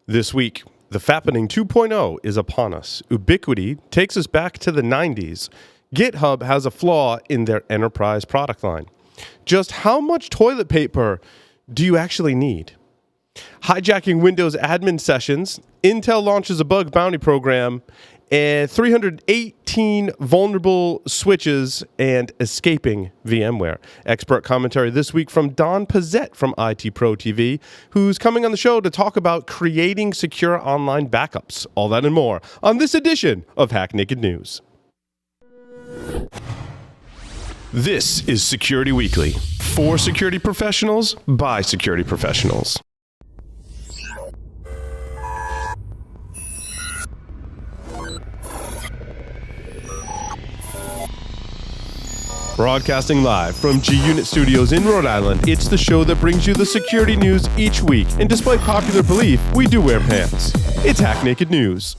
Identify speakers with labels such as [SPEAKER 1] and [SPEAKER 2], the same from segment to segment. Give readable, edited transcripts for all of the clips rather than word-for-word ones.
[SPEAKER 1] This week, the Fappening 2.0 is upon us. Ubiquity takes us back to the 90s. GitHub has a flaw in their enterprise product line. Just how much toilet paper do you actually need? Hijacking Windows admin sessions, Intel launches a bug bounty program, and 318 vulnerable switches, and escaping VMware. Expert commentary this week from Don Pezet from IT Pro TV, who's coming on the show to talk about creating secure online backups. All that and more on this edition of Hack Naked News. This is Security Weekly, for security professionals, by security professionals. Broadcasting live from G-Unit Studios in Rhode Island, it's the show that brings you the security news each week. And despite popular belief, we do wear pants. It's Hack Naked News.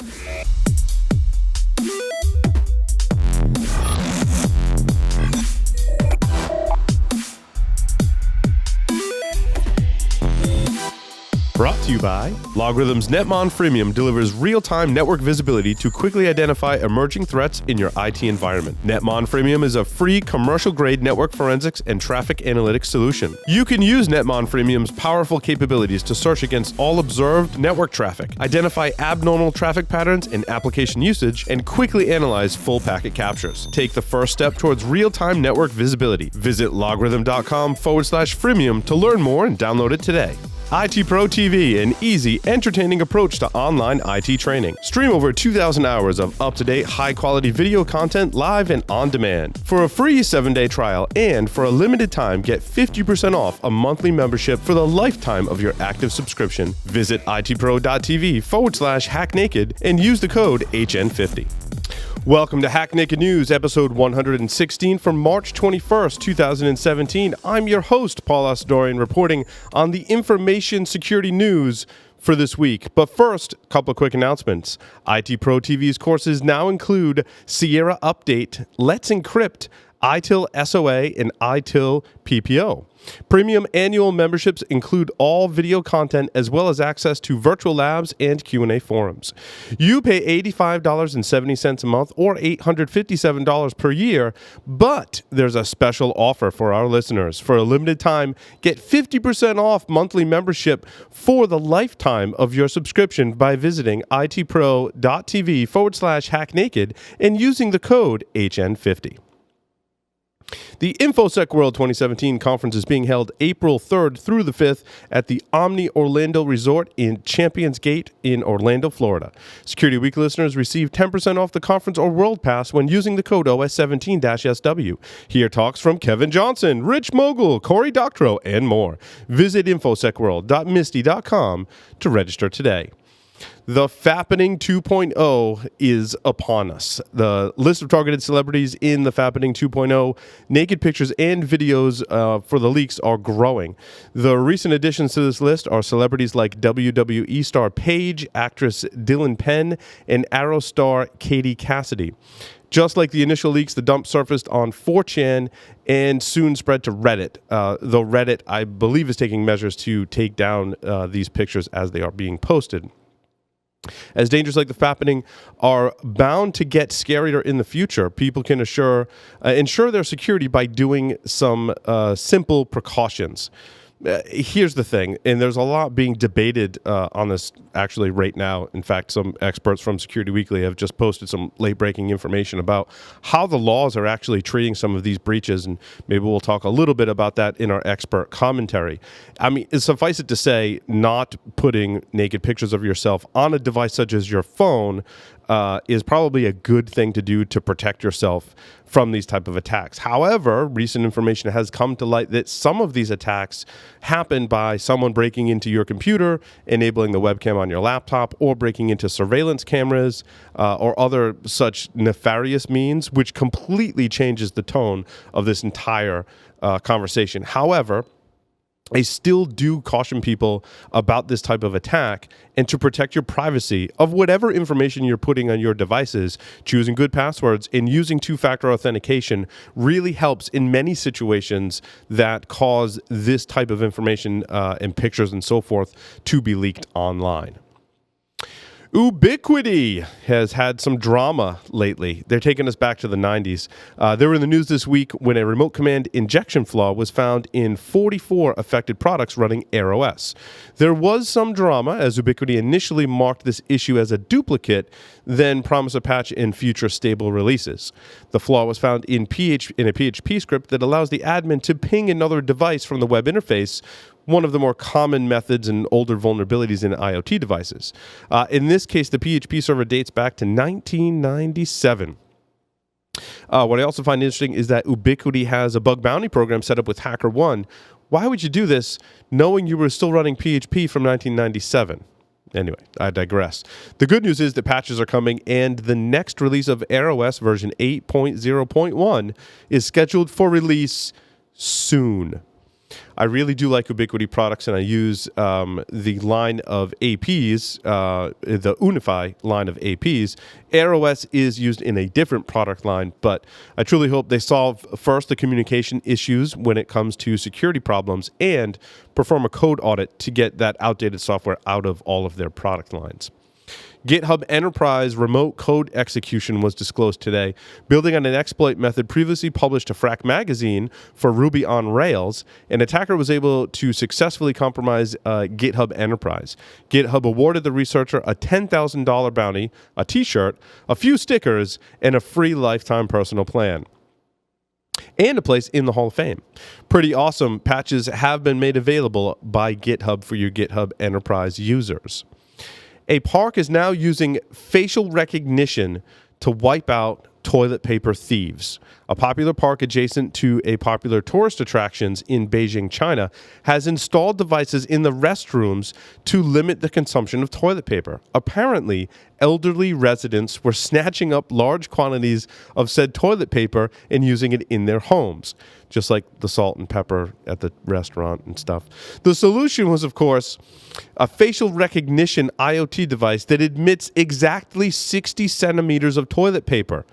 [SPEAKER 1] Brought to you by Logarithm's Netmon Freemium delivers real-time network visibility to quickly identify emerging threats in your IT environment. Netmon Freemium is a free commercial-grade network forensics and traffic analytics solution. You can use Netmon Freemium's powerful capabilities to search against all observed network traffic, identify abnormal traffic patterns and application usage, and quickly analyze full packet captures. Take the first step towards real-time network visibility. Visit logarithm.com/freemium to learn more and download it today. IT Pro TV, an easy, entertaining approach to online IT training. Stream over 2,000 hours of up-to-date, high-quality video content live and on demand. For a free 7-day trial and for a limited time, get 50% off a monthly membership for the lifetime of your active subscription. Visit itpro.tv/hacknaked and use the code HN50. Welcome to Hack Naked News, episode 116 from March 21st, 2017. I'm your host, Paul Asadorian, reporting on the information security news for this week. But first, a couple of quick announcements. IT Pro TV's courses now include Sierra Update, Let's Encrypt, ITIL SOA, and ITIL PPO. Premium annual memberships include all video content as well as access to virtual labs and Q&A forums. You pay $85.70 a month or $857 per year, but there's a special offer for our listeners. For a limited time, get 50% off monthly membership for the lifetime of your subscription by visiting itpro.tv/hacknaked and using the code HN50. The InfoSec World 2017 conference is being held April 3rd through the 5th at the Omni Orlando Resort in Champions Gate in Orlando, Florida. Security Week listeners receive 10% off the conference or World Pass when using the code OS17-SW. Hear talks from Kevin Johnson, Rich Mogul, Cory Doctorow, and more. Visit infosecworld.misty.com to register today. The Fappening 2.0 is upon us. The list of targeted celebrities in the Fappening 2.0 naked pictures and videos for the leaks are growing. The recent additions to this list are celebrities like WWE star Paige, actress Dylan Penn, and Arrow star Katie Cassidy. Just like the initial leaks, the dump surfaced on 4chan and soon spread to Reddit, though Reddit, I believe, is taking measures to take down these pictures as they are being posted. As dangers like the Fappening are bound to get scarier in the future, people can ensure their security by doing some simple precautions. Here's the thing, and there's a lot being debated on this actually right now. In fact, some experts from Security Weekly have just posted some late-breaking information about how the laws are actually treating some of these breaches, and maybe we'll talk a little bit about that in our expert commentary. I mean, suffice it to say, not putting naked pictures of yourself on a device such as your phone is probably a good thing to do to protect yourself from these type of attacks. However, recent information has come to light that some of these attacks happen by someone breaking into your computer, enabling the webcam on your laptop, or breaking into surveillance cameras or other such nefarious means, which completely changes the tone of this entire conversation. However, I still do caution people about this type of attack, and to protect your privacy of whatever information you're putting on your devices, choosing good passwords and using two-factor authentication really helps in many situations that cause this type of information and pictures and so forth to be leaked online. Ubiquiti has had some drama lately. They're taking us back to the 90s. They were in the news this week when a remote command injection flaw was found in 44 affected products running AirOS. There was some drama as Ubiquiti initially marked this issue as a duplicate, then promised a patch in future stable releases. The flaw was found in a PHP script that allows the admin to ping another device from the web interface, one of the more common methods and older vulnerabilities in IoT devices. In this case, the PHP server dates back to 1997. What I also find interesting is that Ubiquiti has a bug bounty program set up with HackerOne. Why would you do this knowing you were still running PHP from 1997? Anyway, I digress. The good news is that patches are coming, and the next release of AirOS version 8.0.1 is scheduled for release soon. I really do like Ubiquiti products, and I use the line of APs, the Unify line of APs. AirOS is used in a different product line, but I truly hope they solve first the communication issues when it comes to security problems and perform a code audit to get that outdated software out of all of their product lines. GitHub Enterprise remote code execution was disclosed today. Building on an exploit method previously published to Frac magazine for Ruby on Rails, an attacker was able to successfully compromise GitHub Enterprise. GitHub awarded the researcher a $10,000 bounty, a t-shirt, a few stickers, and a free lifetime personal plan, and a place in the Hall of Fame. Pretty awesome. Patches have been made available by GitHub for your GitHub Enterprise users. A park is now using facial recognition to wipe out toilet paper thieves. A popular park adjacent to a popular tourist attractions in Beijing, China, has installed devices in the restrooms to limit the consumption of toilet paper. Apparently, elderly residents were snatching up large quantities of said toilet paper and using it in their homes, just like the salt and pepper at the restaurant and stuff. The solution was, of course, a facial recognition IoT device that admits exactly 60 centimeters of toilet paper.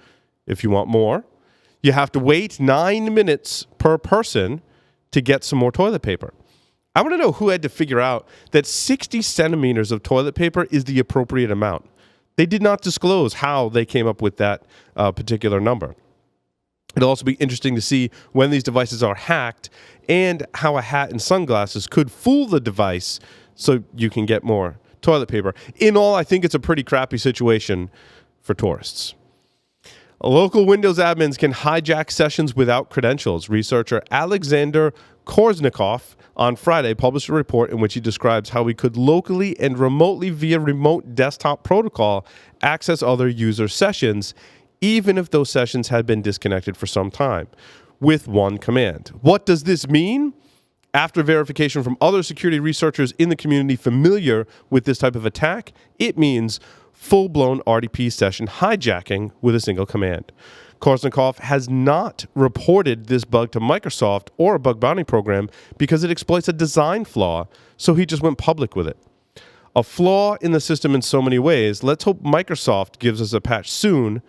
[SPEAKER 1] If you want more, you have to wait 9 minutes per person to get some more toilet paper. I want to know who had to figure out that 60 centimeters of toilet paper is the appropriate amount. They did not disclose how they came up with that particular number. It'll also be interesting to see when these devices are hacked and how a hat and sunglasses could fool the device so you can get more toilet paper. In all, I think it's a pretty crappy situation for tourists. Local Windows admins can hijack sessions without credentials. Researcher Alexander Korsnikoff on Friday published a report in which he describes how we could locally and remotely via remote desktop protocol access other user sessions, even if those sessions had been disconnected for some time, with one command. What does this mean? After verification from other security researchers in the community familiar with this type of attack, it means full-blown RDP session hijacking with a single command. Korsnikoff has not reported this bug to Microsoft or a bug bounty program because it exploits a design flaw, so he just went public with it. A flaw in the system in so many ways. Let's hope Microsoft gives us a patch soon.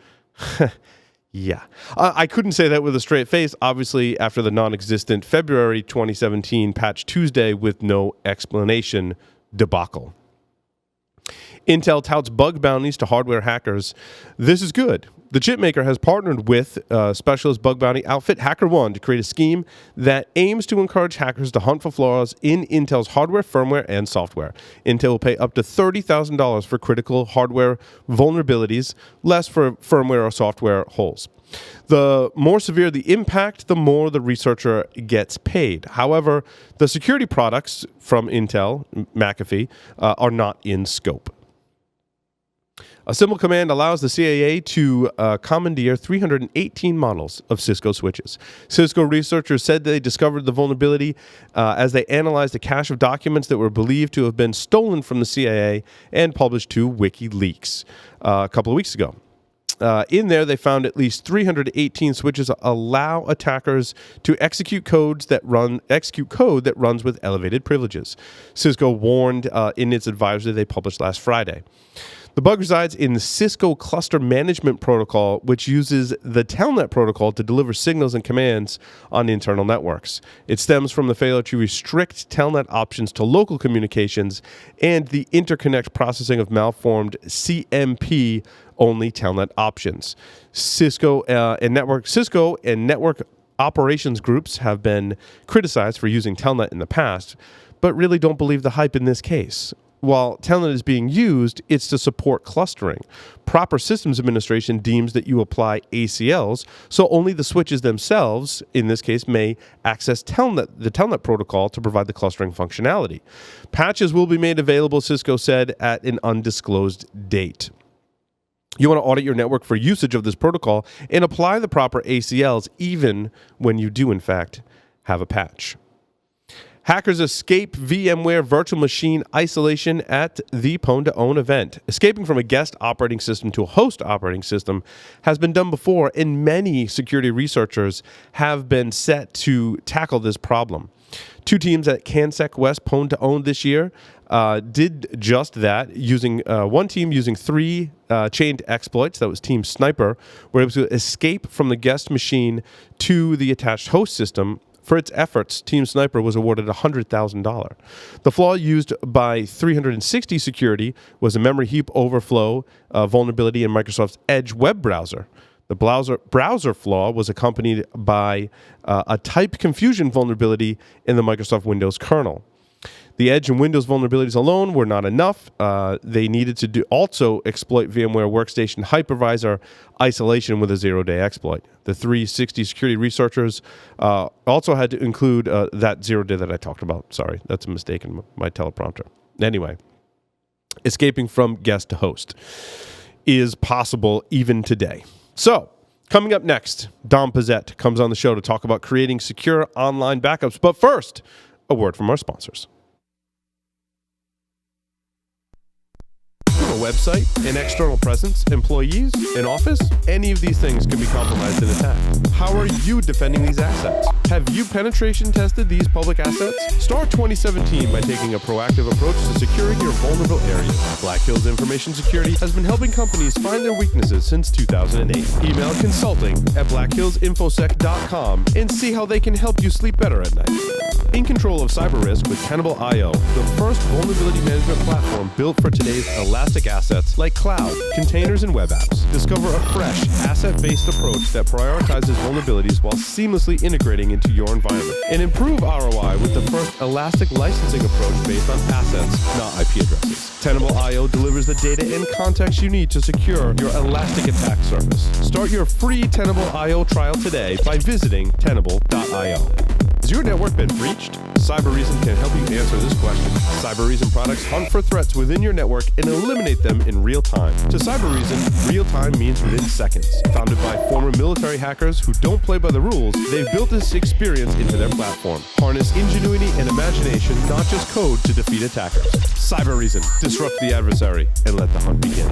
[SPEAKER 1] Yeah. I couldn't say that with a straight face, obviously, after the non-existent February 2017 Patch Tuesday with no explanation debacle. Intel touts bug bounties to hardware hackers. This is good. The chipmaker has partnered with specialist bug bounty outfit HackerOne to create a scheme that aims to encourage hackers to hunt for flaws in Intel's hardware, firmware, and software. Intel will pay up to $30,000 for critical hardware vulnerabilities, less for firmware or software holes. The more severe the impact, the more the researcher gets paid. However, the security products from Intel, McAfee, are not in scope. A simple command allows the CIA to commandeer 318 models of Cisco switches. Cisco researchers said they discovered the vulnerability as they analyzed a cache of documents that were believed to have been stolen from the CIA and published to WikiLeaks a couple of weeks ago. In there, they found at least 318 switches allow attackers to execute code that runs with elevated privileges. Cisco warned in its advisory they published last Friday. The bug resides in the Cisco Cluster Management Protocol, which uses the Telnet protocol to deliver signals and commands on internal networks. It stems from the failure to restrict Telnet options to local communications and the interconnect processing of malformed CMP-only Telnet options. Cisco and network operations groups have been criticized for using Telnet in the past, but really don't believe the hype in this case. While Telnet is being used, it's to support clustering. Proper systems administration deems that you apply ACLs, so only the switches themselves, in this case, may access the Telnet protocol to provide the clustering functionality. Patches will be made available, Cisco said, at an undisclosed date. You want to audit your network for usage of this protocol and apply the proper ACLs even when you do, in fact, have a patch. Hackers escape VMware virtual machine isolation at the Pwn2Own event. Escaping from a guest operating system to a host operating system has been done before, and many security researchers have been set to tackle this problem. Two teams at CanSec West Pwn2Own this year did just that, using one team using 3 chained exploits. That was Team Sniper, were able to escape from the guest machine to the attached host system. For its efforts, Team Sniper was awarded $100,000. The flaw used by 360 Security was a memory heap overflow vulnerability in Microsoft's Edge web browser. The browser flaw was accompanied by a type confusion vulnerability in the Microsoft Windows kernel. The Edge and Windows vulnerabilities alone were not enough. They needed to also exploit VMware Workstation Hypervisor isolation with a zero-day exploit. The 360 security researchers also had to include that zero-day that I talked about. Sorry, that's a mistake in my teleprompter. Anyway, escaping from guest to host is possible even today. So, coming up next, Don Pezet comes on the show to talk about creating secure online backups. But first, a word from our sponsors. A website, an external presence, employees, an office, any of these things can be compromised and attacked. How are you defending these assets? Have you penetration tested these public assets? Start 2017 by taking a proactive approach to securing your vulnerable areas. Black Hills Information Security has been helping companies find their weaknesses since 2008. Email consulting@blackhillsinfosec.com and see how they can help you sleep better at night. In control of cyber risk with Tenable.io, the first vulnerability management platform built for today's elastic assets like cloud, containers, and web apps. Discover a fresh, asset-based approach that prioritizes vulnerabilities while seamlessly integrating into your environment. And improve ROI with the first elastic licensing approach based on assets, not IP addresses. Tenable.io delivers the data and context you need to secure your elastic attack surface. Start your free Tenable.io trial today by visiting Tenable.io. Has your network been breached? Cybereason can help you answer this question. Cybereason products hunt for threats within your network and eliminate them in real time. To Cybereason, real time means within seconds. Founded by former military hackers who don't play by the rules, they've built this experience into their platform. Harness ingenuity and imagination, not just code, to defeat attackers. Cybereason, disrupt the adversary and let the hunt begin.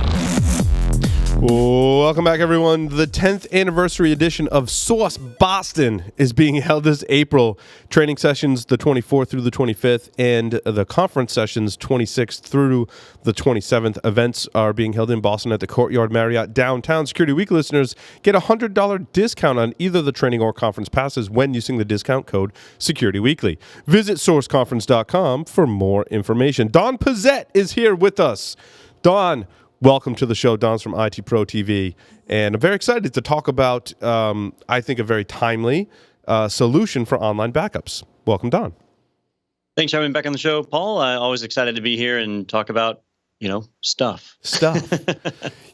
[SPEAKER 1] Welcome back, everyone. The 10th anniversary edition of Source Boston is being held this April. Training sessions the 24th through the 25th, and the conference sessions 26th through the 27th. Events are being held in Boston at the Courtyard Marriott downtown. Security Week listeners get a $100 discount on either the training or conference passes when using the discount code SecurityWeekly. Visit sourceconference.com for more information. Don Pezet is here with us. Don, welcome to the show. Don's from IT Pro TV, and I'm very excited to talk about, I think, a very timely solution for online backups. Welcome, Don.
[SPEAKER 2] Thanks for having me back on the show, Paul. Always excited to be here and talk about, stuff.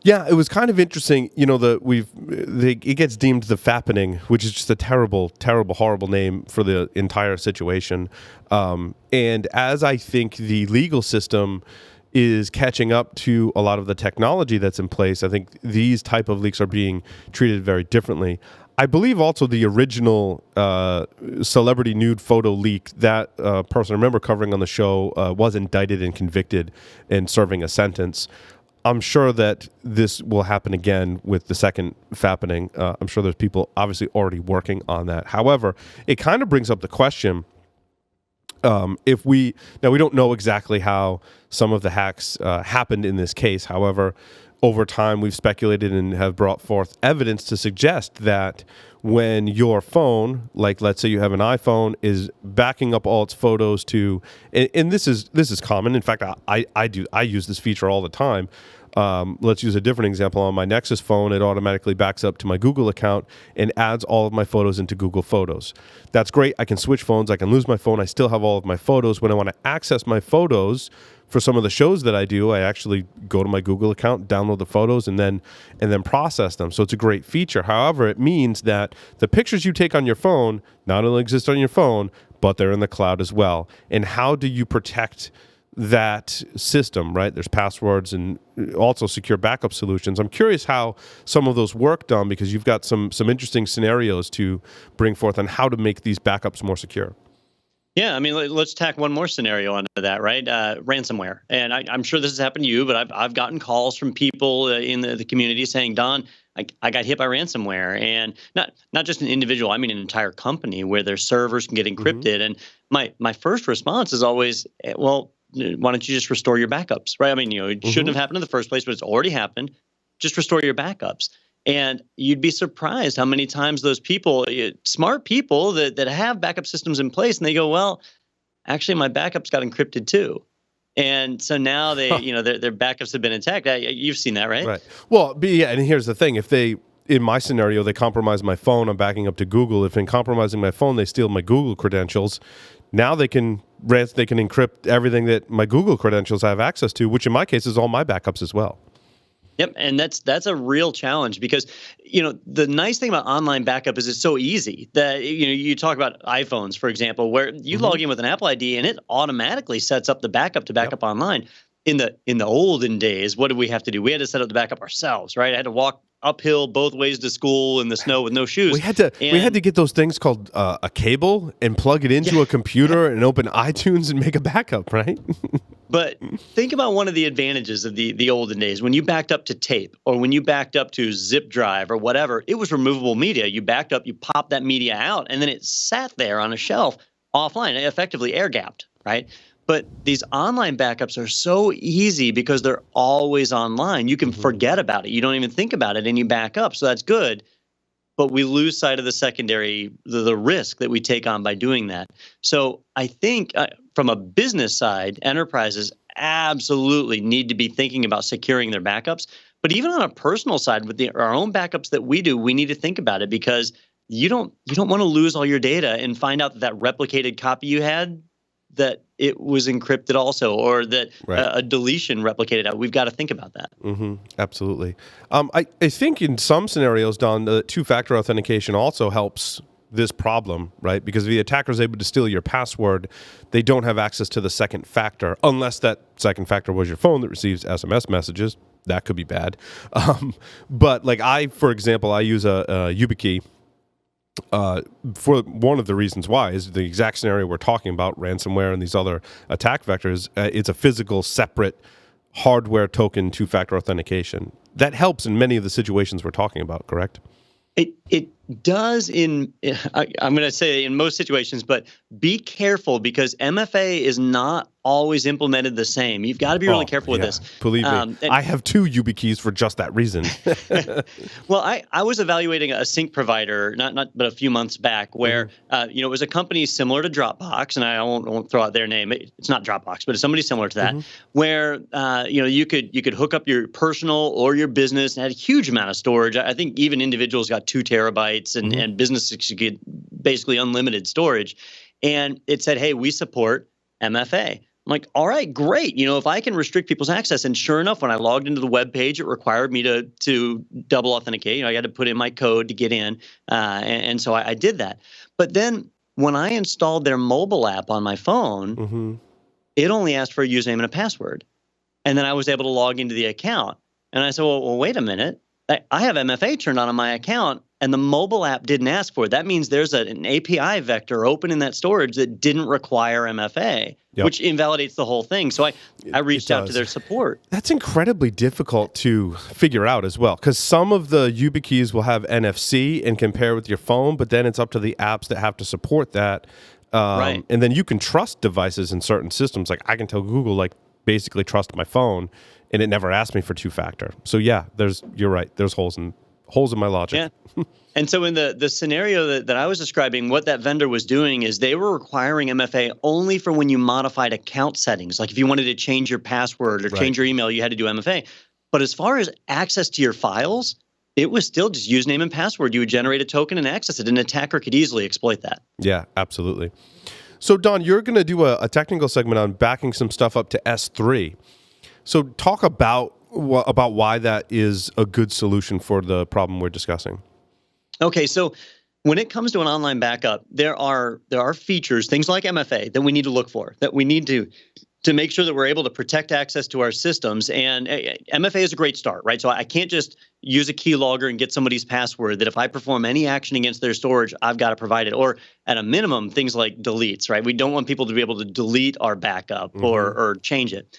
[SPEAKER 1] Yeah, it was kind of interesting. It gets deemed the Fappening, which is just a terrible, terrible, horrible name for the entire situation. And as I think the legal system is catching up to a lot of the technology that's in place, I think these type of leaks are being treated very differently. I believe also the original celebrity nude photo leak, that person I remember covering on the show was indicted and convicted and serving a sentence. I'm sure that this will happen again with the second Fappening. I'm sure there's people obviously already working on that. However, it kind of brings up the question, If we don't know exactly how some of the hacks happened in this case. However, over time we've speculated and have brought forth evidence to suggest that when your phone, like let's say you have an iPhone, is backing up all its photos to, and this is common. In fact, I use this feature all the time. Let's use a different example. On my Nexus phone, it automatically backs up to my Google account and adds all of my photos into Google Photos. That's great. I can switch phones. I can lose my phone. I still have all of my photos. When I want to access my photos for some of the shows that I do, I actually go to my Google account, download the photos, and then process them. So it's a great feature. However, it means that the pictures you take on your phone not only exist on your phone, but they're in the cloud as well. And how do you protect that system, right? There's passwords and also secure backup solutions. I'm curious how some of those work, Dom, because you've got some interesting scenarios to bring forth on how to make these backups more secure.
[SPEAKER 2] Yeah, I mean, let's tack one more scenario onto that, right? Ransomware, and I'm sure this has happened to you, but I've gotten calls from people in the community saying, "Don, I got hit by ransomware," and not just an individual, I mean an entire company where their servers can get encrypted. And my first response is always, well, why don't you just restore your backups, right? I mean, it shouldn't have happened in the first place, but it's already happened. Just restore your backups. And you'd be surprised how many times those people, smart people that have backup systems in place, and they go, well, actually, my backups got encrypted too. And so now their backups have been attacked. You've seen that, right?
[SPEAKER 1] Right. Well, yeah, and here's the thing. If in my scenario, they compromise my phone, I'm backing up to Google. If in compromising my phone, they steal my Google credentials, now they can encrypt everything that my Google credentials have access to, which in my case is all my backups as well.
[SPEAKER 2] Yep, and that's a real challenge because the nice thing about online backup is it's so easy that you talk about iPhones, for example, where you log in with an Apple ID and it automatically sets up the backup to backup online. In the olden days, what did we have to do? We had to set up the backup ourselves, right? I had to walk uphill both ways to school in the snow with no shoes.
[SPEAKER 1] We had to get those things called a cable and plug it into a computer and open iTunes and make a backup, right?
[SPEAKER 2] But think about one of the advantages of the olden days. When you backed up to tape or when you backed up to zip drive or whatever, it was removable media. You backed up, you popped that media out, and then it sat there on a shelf offline, effectively air-gapped, right? But these online backups are so easy because they're always online. You can forget about it. You don't even think about it and you back up. So that's good. But we lose sight of the secondary, the risk that we take on by doing that. So I think from a business side, enterprises absolutely need to be thinking about securing their backups. But even on a personal side, with our own backups that we do, we need to think about it because you don't want to lose all your data and find out that replicated copy you had, that it was encrypted also, or that a deletion replicated out. We've got to think about that.
[SPEAKER 1] Absolutely. I think in some scenarios, Don, the two-factor authentication also helps this problem, right? Because if the attacker is able to steal your password, they don't have access to the second factor, unless that second factor was your phone that receives SMS messages. That could be bad. But like for example, I use a YubiKey. For one of the reasons why is the exact scenario we're talking about, ransomware and these other attack vectors. It's a physical, separate hardware token two-factor authentication. That helps in many of the situations we're talking about, correct?
[SPEAKER 2] It does I'm going to say in most situations, but be careful because MFA is not always implemented the same. You've got to be really careful with this.
[SPEAKER 1] Believe me, I have two YubiKeys for just that reason.
[SPEAKER 2] Well, I was evaluating a sync provider but a few months back where it was a company similar to Dropbox, and I won't throw out their name. It's not Dropbox, but it's somebody similar to that, where you could hook up your personal or your business and had a huge amount of storage. I think even individuals got 2 terabytes, and businesses could get basically unlimited storage. And it said, hey, we support MFA. I'm like, all right, great. If I can restrict people's access. And sure enough, when I logged into the web page, it required me to double authenticate. I got to put in my code to get in. And so I did that. But then when I installed their mobile app on my phone, it only asked for a username and a password. And then I was able to log into the account. And I said, well, wait a minute. I have MFA turned on my account, and the mobile app didn't ask for it. That means there's an API vector open in that storage that didn't require MFA, which invalidates the whole thing. So I reached out to their support.
[SPEAKER 1] That's incredibly difficult to figure out as well, because some of the YubiKeys will have NFC and compare with your phone, but then it's up to the apps that have to support that
[SPEAKER 2] Right.
[SPEAKER 1] And then you can trust devices in certain systems. Like I can tell Google, like basically trust my phone, and it never asked me for two-factor. So yeah, you're right. There's holes in my logic.
[SPEAKER 2] Yeah. And so in the scenario that I was describing, what that vendor was doing is they were requiring MFA only for when you modified account settings. Like if you wanted to change your password or change your email, you had to do MFA. But as far as access to your files, it was still just username and password. You would generate a token and access it. An attacker could easily exploit that.
[SPEAKER 1] Yeah, absolutely. So Don, you're going to do a technical segment on backing some stuff up to S3. So talk about why that is a good solution for the problem we're discussing.
[SPEAKER 2] Okay, so when it comes to an online backup, there are features, things like MFA, that we need to look for, that we need to make sure that we're able to protect access to our systems. And MFA is a great start, right? So I can't just use a keylogger and get somebody's password, that if I perform any action against their storage, I've got to provide it. Or at a minimum, things like deletes, right? We don't want people to be able to delete our backup or change it.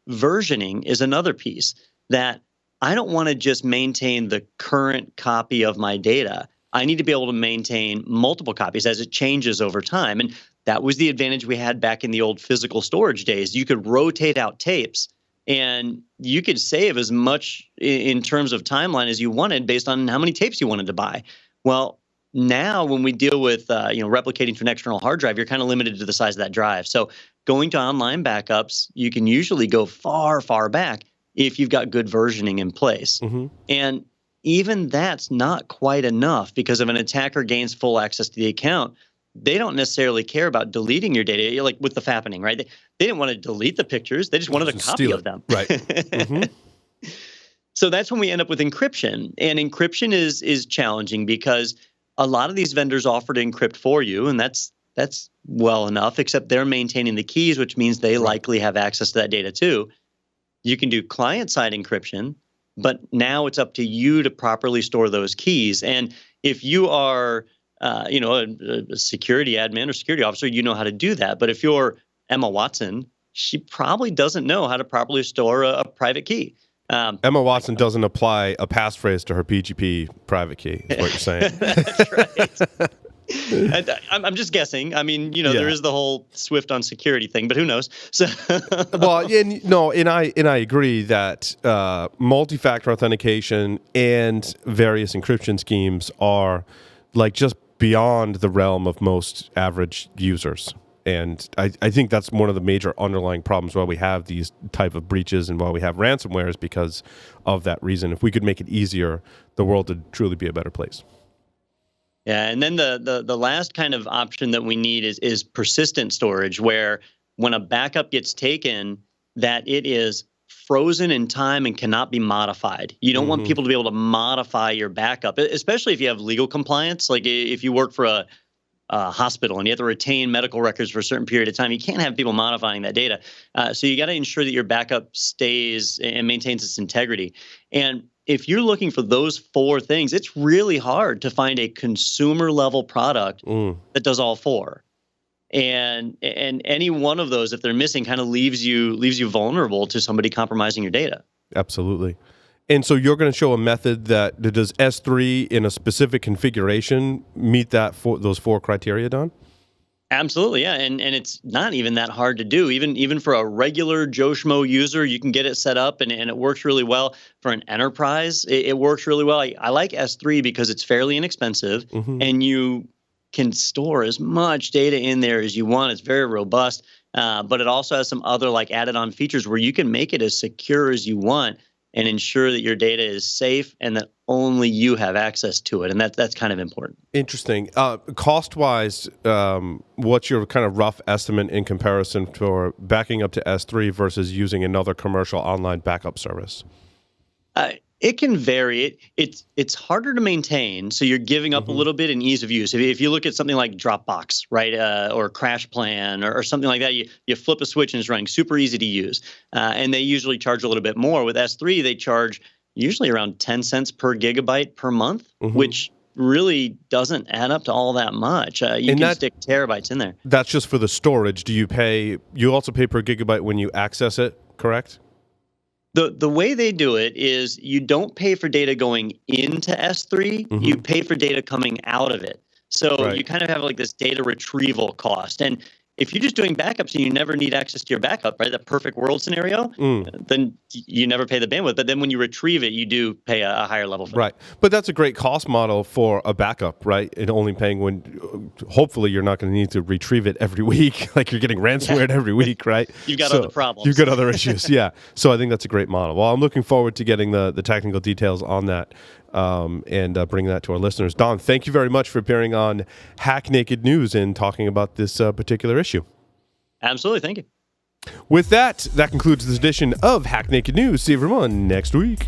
[SPEAKER 2] Versioning is another piece that I don't want to just maintain the current copy of my data. I need to be able to maintain multiple copies as it changes over time. And that was the advantage we had back in the old physical storage days. You could rotate out tapes and you could save as much in terms of timeline as you wanted based on how many tapes you wanted to buy. Well, now when we deal with replicating to an external hard drive, you're kind of limited to the size of that drive. So going to online backups, you can usually go far, far back if you've got good versioning in place. And even that's not quite enough, because if an attacker gains full access to the account, they don't necessarily care about deleting your data, like with the Fappening, right? They didn't want to delete the pictures. They just wanted a copy of them.
[SPEAKER 1] Right.
[SPEAKER 2] So that's when we end up with encryption. And encryption is challenging because a lot of these vendors offer to encrypt for you, and that's well enough, except they're maintaining the keys, which means they likely have access to that data too. You can do client-side encryption, but now it's up to you to properly store those keys. And if you are, a security admin or security officer, you know how to do that. But if you're Emma Watson, she probably doesn't know how to properly store a private key.
[SPEAKER 1] Emma Watson doesn't apply a passphrase to her PGP private key, is what you're saying.
[SPEAKER 2] That's right. I'm just guessing. I mean, there is the whole Swift on security thing, but who knows? So,
[SPEAKER 1] well, and I agree that multi-factor authentication and various encryption schemes are like just beyond the realm of most average users. And I think that's one of the major underlying problems why we have these type of breaches and why we have ransomware is because of that reason. If we could make it easier, the world would truly be a better place.
[SPEAKER 2] Yeah, and then the last kind of option that we need is persistent storage, where when a backup gets taken, that it is frozen in time and cannot be modified. You don't want people to be able to modify your backup, especially if you have legal compliance. Like if you work for a hospital and you have to retain medical records for a certain period of time, you can't have people modifying that data. So you got to ensure that your backup stays and maintains its integrity. And if you're looking for those four things, it's really hard to find a consumer level product that does all four. And any one of those, if they're missing, kind of leaves you vulnerable to somebody compromising your data.
[SPEAKER 1] Absolutely. And so you're going to show a method that does S3 in a specific configuration meet those four criteria, Don?
[SPEAKER 2] Absolutely, yeah, and it's not even that hard to do. Even for a regular Joe Schmo user, you can get it set up, and it works really well. For an enterprise, it works really well. I like S3 because it's fairly inexpensive, and you can store as much data in there as you want. It's very robust, but it also has some other like added-on features where you can make it as secure as you want and ensure that your data is safe and that only you have access to it. And that's kind of important.
[SPEAKER 1] Interesting. Cost-wise, what's your kind of rough estimate in comparison for backing up to S3 versus using another commercial online backup service?
[SPEAKER 2] It can vary. It's harder to maintain, so you're giving up a little bit in ease of use. If you look at something like Dropbox, right, or CrashPlan or something like that, you flip a switch and it's running, super easy to use. And they usually charge a little bit more. With S3, they charge usually around 10 cents per gigabyte per month, which really doesn't add up to all that much. You can stick terabytes in there.
[SPEAKER 1] That's just for the storage. You also pay per gigabyte when you access it, correct?
[SPEAKER 2] The way they do it is you don't pay for data going into S3, you pay for data coming out of it. So you kind of have like this data retrieval cost. And if you're just doing backups and you never need access to your backup, right, the perfect world scenario, then you never pay the bandwidth. But then when you retrieve it, you do pay a higher level for
[SPEAKER 1] Right. But that's a great cost model for a backup, right? And only paying when, hopefully, you're not going to need to retrieve it every week, like you're getting ransomware every week, right?
[SPEAKER 2] You've got other problems.
[SPEAKER 1] You've got other issues, yeah. So I think that's a great model. Well, I'm looking forward to getting the technical details on that and bringing that to our listeners. Don, thank you very much for appearing on Hack Naked News and talking about this particular issue.
[SPEAKER 2] Absolutely. Thank you.
[SPEAKER 1] With that concludes this edition of Hack Naked News. See everyone next week.